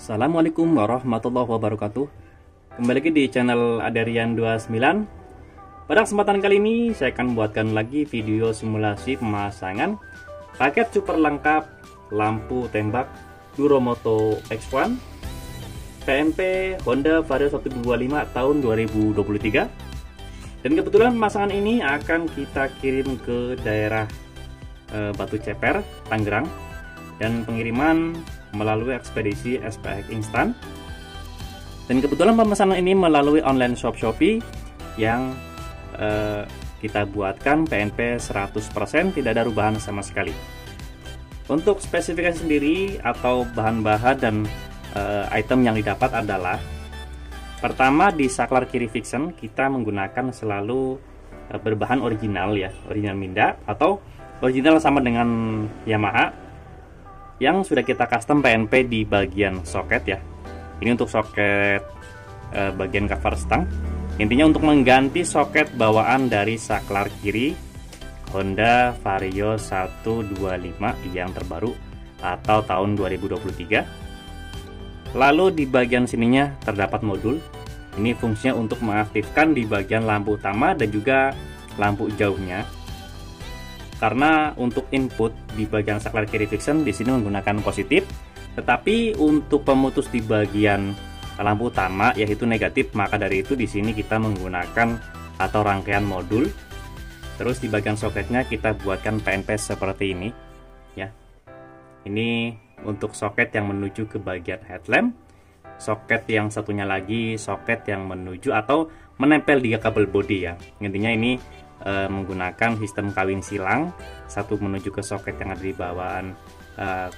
Assalamualaikum warahmatullahi wabarakatuh. Kembali lagi di channel Aderian29. Pada kesempatan kali ini saya akan buatkan lagi video simulasi pemasangan paket super lengkap lampu tembak Duromoto X1 PMP Honda Vario 125 tahun 2023. Dan kebetulan pemasangan ini akan kita kirim ke daerah Batu Ceper, Tangerang, dan pengiriman melalui ekspedisi SPX Instan. Dan kebetulan pemesanan ini melalui online shop Shopee yang kita buatkan PNP 100%, tidak ada perubahan sama sekali. Untuk spesifikasi sendiri atau bahan-bahan dan item yang didapat adalah, pertama di saklar kiri Vixen kita menggunakan selalu berbahan original ya, original Minda atau original sama dengan Yamaha yang sudah kita custom PNP di bagian soket ya. Ini untuk soket bagian cover stang. Intinya untuk mengganti soket bawaan dari saklar kiri Honda Vario 125 yang terbaru atau tahun 2023. Lalu di bagian sininya terdapat modul. Ini fungsinya untuk mengaktifkan di bagian lampu utama dan juga lampu jauhnya. Karena untuk input di bagian saklar kiri Vixen di sini menggunakan positif, tetapi untuk pemutus di bagian lampu utama yaitu negatif, maka dari itu di sini kita menggunakan atau rangkaian modul. Terus di bagian soketnya kita buatkan PNP seperti ini ya. Ini untuk soket yang menuju ke bagian headlamp. Soket yang satunya lagi soket yang menuju atau menempel di kabel bodi ya. Intinya ini menggunakan sistem kawin silang, satu menuju ke soket yang ada di bawahan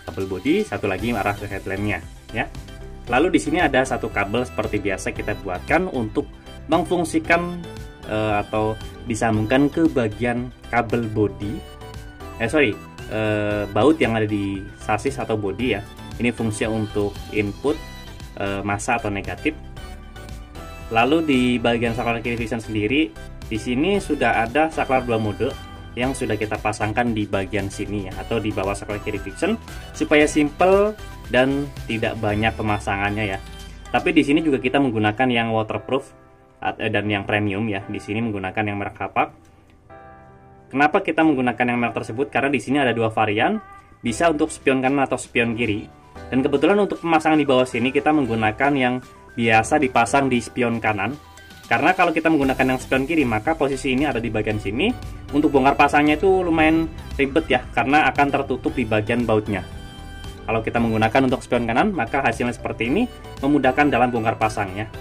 kabel bodi, satu lagi arah ke headlampnya ya. Lalu di sini ada satu kabel seperti biasa kita buatkan untuk memfungsikan atau disambungkan ke bagian kabel bodi baut yang ada di sasis atau bodi ya. Ini fungsinya untuk input massa atau negatif. Lalu di bagian saklar kiri Vixen sendiri, di sini sudah ada saklar 2 mode yang sudah kita pasangkan di bagian sini ya, atau di bawah saklar kiri Vixen supaya simple dan tidak banyak pemasangannya ya. Tapi di sini juga kita menggunakan yang waterproof dan yang premium ya. Di sini menggunakan yang merek Hapak. Kenapa kita menggunakan yang merek tersebut? Karena di sini ada dua varian, bisa untuk spion kanan atau spion kiri. Dan kebetulan untuk pemasangan di bawah sini kita menggunakan yang biasa dipasang di spion kanan. Karena kalau kita menggunakan yang spion kiri, maka posisi ini ada di bagian sini. Untuk bongkar pasangnya itu lumayan ribet ya, karena akan tertutup di bagian bautnya. Kalau kita menggunakan untuk spion kanan, maka hasilnya seperti ini, memudahkan dalam bongkar pasangnya.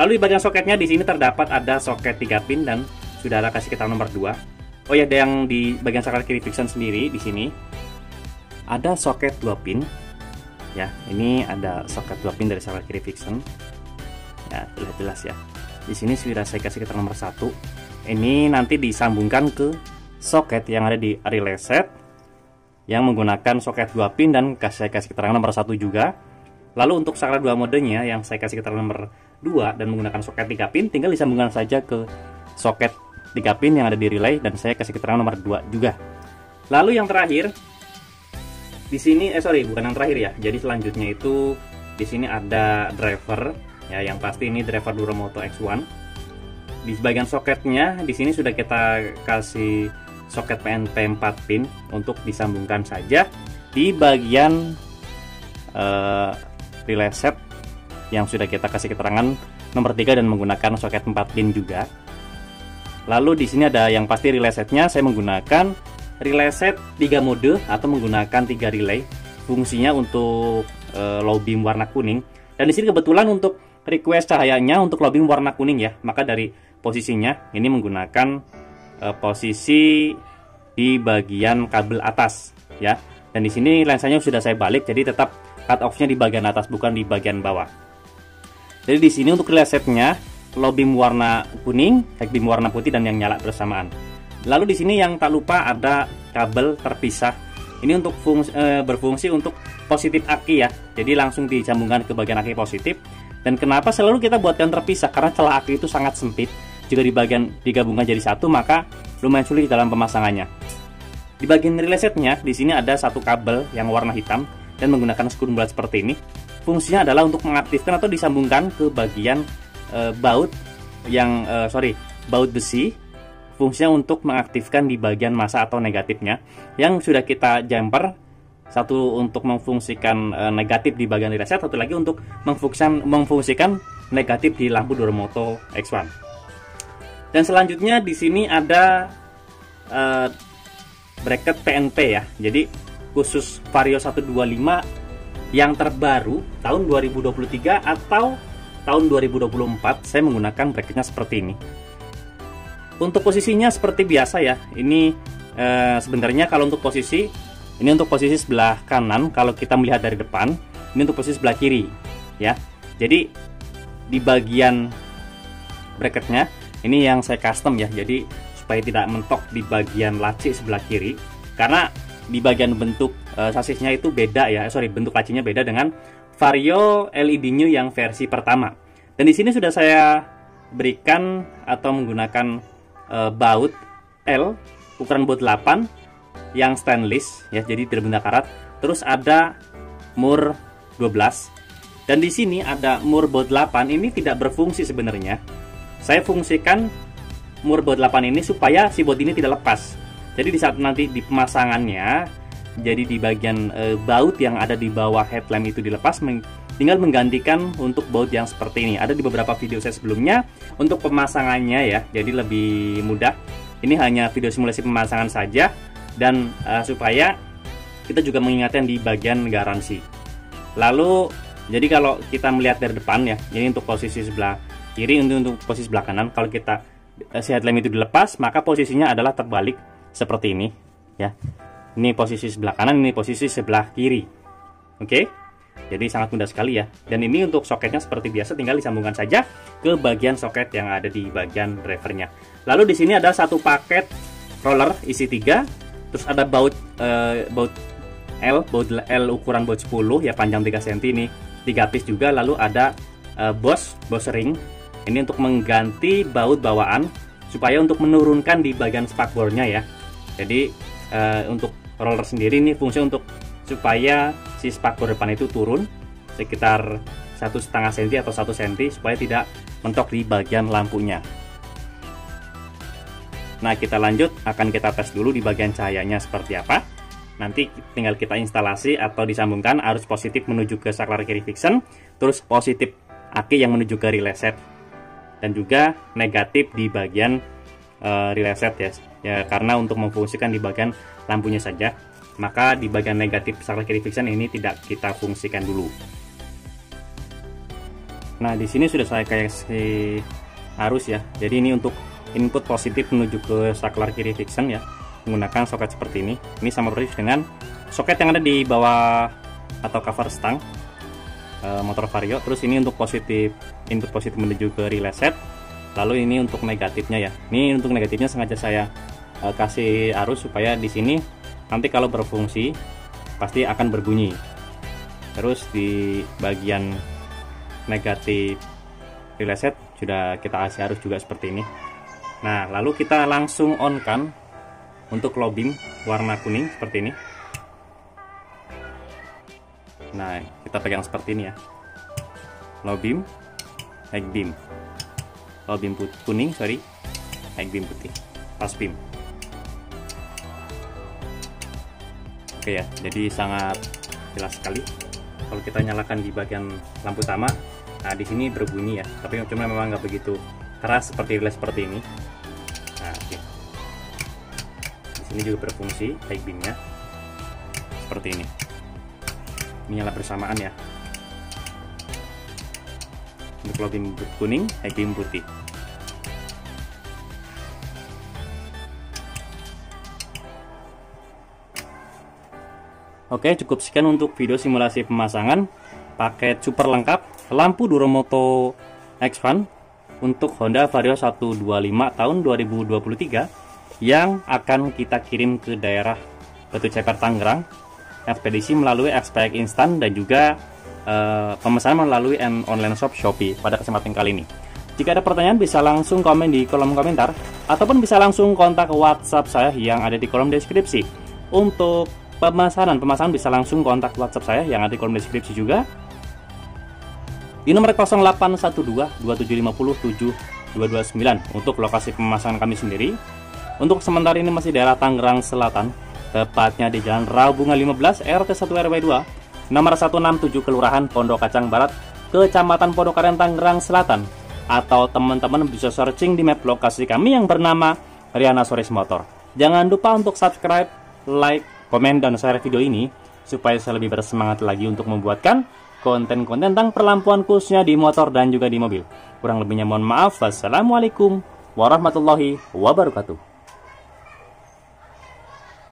Lalu di bagian soketnya di sini terdapat ada soket 3 pin dan sudah ada kasih keterangan nomor 2. Oh ya, ada yang di bagian saklar kiri Vixen sendiri di sini ada soket 2 pin. Ya, ini ada soket 2 pin dari saklar kiri Vixen. Ya, terlihat jelas ya. Di sini sudah saya kasih keterangan nomor 1. Ini nanti disambungkan ke soket yang ada di relay set yang menggunakan soket 2 pin dan saya kasih keterangan nomor 1 juga. Lalu untuk saklar 2 modenya yang saya kasih keterangan nomor 2 dan menggunakan soket 3 pin, tinggal disambungkan saja ke soket 3 pin yang ada di relay dan saya kasih keterangan nomor 2 juga. Lalu yang terakhir di sini bukan yang terakhir ya. Jadi selanjutnya itu di sini ada driver ya, yang pasti ini driver Duromoto X1. Di bagian soketnya di sini sudah kita kasih soket PNP 4 pin untuk disambungkan saja di bagian relay set yang sudah kita kasih keterangan nomor 3 dan menggunakan soket 4 pin juga. Lalu di sini ada yang pasti relay setnya, saya menggunakan relay set 3 mode atau menggunakan 3 relay. Fungsinya untuk low beam warna kuning. Dan di sini kebetulan untuk request cahayanya untuk low beam warna kuning ya. Maka dari posisinya ini menggunakan posisi di bagian kabel atas ya. Dan di sini lensanya sudah saya balik, jadi tetap cut off-nya di bagian atas bukan di bagian bawah. Jadi di sini untuk relay setnya low beam warna kuning, high beam warna putih dan yang nyala bersamaan. Lalu di sini yang tak lupa ada kabel terpisah. Ini untuk berfungsi untuk positif aki ya. Jadi langsung disambungkan ke bagian aki positif. Dan kenapa selalu kita buatkan terpisah? Karena celah aki itu sangat sempit. Jika di bagian digabungkan jadi satu, maka lumayan sulit dalam pemasangannya. Di bagian relay setnya, di sini ada satu kabel yang warna hitam dan menggunakan skru bulat seperti ini. fungsinya adalah untuk mengaktifkan atau disambungkan ke bagian baut yang baut besi. Fungsinya untuk mengaktifkan di bagian massa atau negatifnya yang sudah kita jumper. Satu untuk memfungsikan negatif di bagian relay set, satu lagi untuk memfungsikan negatif di lampu Duromoto X1. Dan selanjutnya di sini ada bracket PNP ya. Jadi khusus Vario 125 yang terbaru tahun 2023 atau tahun 2024 saya menggunakan bracketnya seperti ini. Untuk posisinya seperti biasa ya. Ini sebenarnya kalau untuk posisi ini untuk posisi sebelah kanan, kalau kita melihat dari depan, ini untuk posisi sebelah kiri ya. Jadi di bagian bracketnya ini yang saya custom ya. Jadi supaya tidak mentok di bagian laci sebelah kiri, karena di bagian bentuk sasisnya itu beda ya. Bentuk lacinya beda dengan Vario LED New yang versi pertama. Dan di sini sudah saya berikan atau menggunakan baut L ukuran baut 8 yang stainless ya, jadi tidak benda karat. Terus ada mur 12. Dan di sini ada mur baut 8 ini tidak berfungsi sebenarnya. Saya fungsikan mur baut 8 ini supaya si baut ini tidak lepas. Jadi di saat nanti di pemasangannya, jadi di bagian baut yang ada di bawah headlamp itu dilepas, tinggal menggantikan untuk baut yang seperti ini. Ada di beberapa video saya sebelumnya untuk pemasangannya ya, jadi lebih mudah. Ini hanya video simulasi pemasangan saja, dan supaya kita juga mengingatkan di bagian garansi. Lalu jadi kalau kita melihat dari depan ya, jadi untuk posisi sebelah kiri, untuk posisi sebelah kanan, kalau kita si headlamp itu dilepas, maka posisinya adalah terbalik seperti ini ya. Ini posisi sebelah kanan, ini posisi sebelah kiri. Oke, jadi sangat mudah sekali ya. Dan ini untuk soketnya seperti biasa, tinggal disambungkan saja ke bagian soket yang ada di bagian drivernya. Lalu di sini ada satu paket roller isi 3, terus ada baut L ukuran baut 10 ya, panjang 3 cm ini 3 piece juga. Lalu ada Bosch ring. Ini untuk mengganti baut bawaan supaya untuk menurunkan di bagian spakbornya ya. Jadi untuk roller sendiri ini fungsi untuk supaya si spakbor depan itu turun sekitar 1,5 cm atau 1 cm supaya tidak mentok di bagian lampunya. Nah, kita lanjut, akan kita tes dulu di bagian cahayanya seperti apa. Nanti tinggal kita instalasi atau disambungkan arus positif menuju ke saklar kiri fiction, terus positif aki yang menuju ke relay set, dan juga negatif di bagian relay set ya, karena untuk memfungsikan di bagian lampunya saja, maka di bagian negatif saklar kiri fiction ini tidak kita fungsikan dulu. Nah, di sini sudah saya kasih arus ya. Jadi ini untuk input positif menuju ke saklar kiri fiction ya, menggunakan soket seperti ini. Ini sama persis dengan soket yang ada di bawah atau cover stang motor Vario. Terus ini untuk positif, input positif menuju ke relay set. Lalu ini untuk negatifnya ya. Ini untuk negatifnya sengaja saya kasih arus supaya di sini nanti kalau berfungsi pasti akan berbunyi. Terus di bagian negatif relay set sudah kita kasih arus juga seperti ini. Nah, lalu kita langsung on kan untuk low beam warna kuning seperti ini. Nah, kita pegang seperti ini ya. Low beam, high beam. Low beam kuning, high beam putih. Pas beam. Oke ya, jadi sangat jelas sekali. Kalau kita nyalakan di bagian lampu utama, nah di sini berbunyi ya, tapi cuma memang nggak begitu keras seperti relay seperti ini. Nah, oke. Di sini juga berfungsi high beamnya seperti ini. Ini nyala bersamaan ya. Untuk low beam kuning, high beam putih. Oke, cukup sekian untuk video simulasi pemasangan paket super lengkap lampu Duromoto X1 untuk Honda Vario 125 tahun 2023 yang akan kita kirim ke daerah Batu Ceper Tangerang, ekspedisi melalui Expedite Instan dan juga pemesanan melalui online shop Shopee pada kesempatan kali ini. Jika ada pertanyaan bisa langsung komen di kolom komentar ataupun bisa langsung kontak WhatsApp saya yang ada di kolom deskripsi. Untuk pemasaran bisa langsung kontak WhatsApp saya yang ada di kolom deskripsi juga. di nomor 0812-2750-7229 untuk lokasi pemasangan kami sendiri. Untuk sementara ini masih daerah Tangerang Selatan, tepatnya di Jalan Rabunga 15 RT 1 RW 2 nomor 167 Kelurahan Pondok Kacang Barat, Kecamatan Pondokaren, Tangerang Selatan. Atau teman-teman bisa searching di map lokasi kami yang bernama Riana Soris Motor. Jangan lupa untuk subscribe, like, komen, dan share video ini supaya saya lebih bersemangat lagi untuk membuatkan konten-konten tentang perlampuan khususnya di motor dan juga di mobil. Kurang lebihnya mohon maaf. Wassalamualaikum warahmatullahi wabarakatuh.